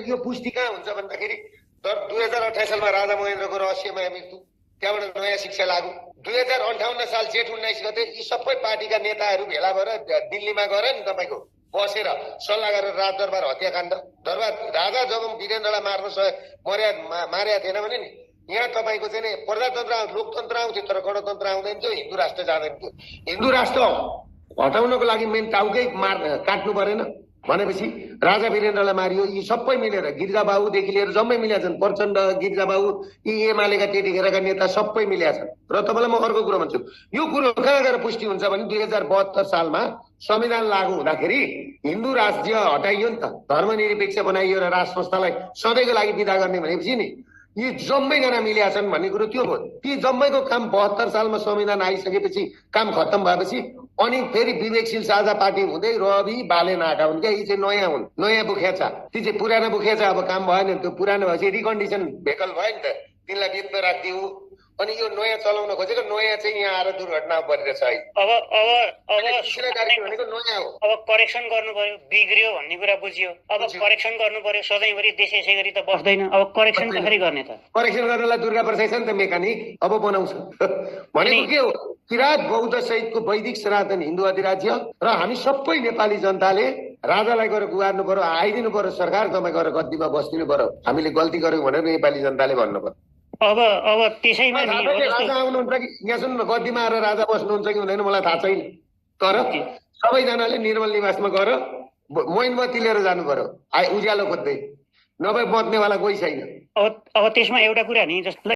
यो पुष्टि कहाँ हुन्छ भन्दाखेरि 2028 सालमा राजा महेन्द्रको रहस्यमय मृत्यु, त्यहाँबाट नयाँ शिक्षा लागू। 2058 साल जेठ 19 गते यी सबै पार्टीका नेताहरू भेला भएर दिल्लीमा गएर नि तपाईँको बसेर सल्लाह गरेर राजदरबार हत्याकाण्ड। दरबार राजा जब वीरेन्द्रलाई मारेका थिएन भने नि यहाँ तपाईँको चाहिँ प्रजातन्त्र लोकतन्त्र आउँथ्यो, तर गणतन्त्र आउँदैन थियो, हिन्दू राष्ट्र जाँदैन थियो। हिन्दू राष्ट्र हटाउनको लागि मेन टाउकै काट्नु परेन भनेपछि राजा वीरेन्द्रलाई मारियो। यी सबै मिलेर गिरिजाबाबुदेखि लिएर जम्मै मिलेका छन्, प्रचण्ड, गिरिजाबाबु, यी एमालेका त्यतिखेरका नेता सबै मिलेका छन्। र तपाईँलाई म अर्को कुरो भन्छु, यो कुरो कहाँ गएर पुष्टि हुन्छ भने 2072 सालमा संविधान लागू हुँदाखेरि हिन्दू राज्य हटाइयो नि त, धर्मनिरपेक्ष बनाइयो र राज संस्थालाई सधैँको लागि विदा गर्ने भनेपछि नि यी जम्मैजना मिलेका छन् भन्ने कुरो त्यो भयो। ती जम्मैको काम 72 सालमा संविधान आइसकेपछि काम खत्तम भएपछि अनि फेरि विवेकशील साझा पार्टी हुँदै रवि बाले नाका हुन् क्या, यी चाहिँ नयाँ हुन्, नयाँ बुख्या छ। ती चाहिँ पुरानो बुख्या छ, अब काम भएन, त्यो पुरानो भएपछि रिकन्डिसन भेकल भयो नि त, तिनलाई बिचमा राखिदियो। अनि यो नयाँ चलाउन खोजेको नयाँ चाहिँ यहाँ आएर दुर्घटना परिरहेछ है। अब भनेको नयाँ हो। अब करेक्सन गर्नु पर्यो, बिग्रियो भन्ने कुरा बुझियो, अब करेक्सन गर्नु पर्यो। सधैँभरि देश यसै गरी त बस्दैन, अब करेक्सन कसरी गर्ने त? करेक्सन गर्नलाई दुर्गा प्रसाद छ नि त मेकानिक, अब बनाउँछ। भनेको के हो, किराँत बौद्ध सहितको वैदिक सनातन हिन्दू अधिराज्य र हामी सबै नेपाली जनताले राजालाई गएर गुहार्नु पर्यो, आइदिनु पर्यो, सरकार तपाईँ गएर गद्दीमा बस्दिनु पर्यो, हामीले गल्ती गर्यौँ भनेर नेपाली जनताले भन्नु पर्यो। अब त्यसैमा राजा आउनुहुन्छ कि यहाँ सुन्नु, गद्दीमा आएर राजा बस्नुहुन्छ कि हुँदैन मलाई थाहा छैन, तर सबैजनाले निर्मल निवासमा गएर मोइनबत्ती लिएर जानु पर्यो, उज्यालो खोज्दै, नभए बत्नेवाला कोही छैन। अब त्यसमा एउटा कुरा नि जस्तो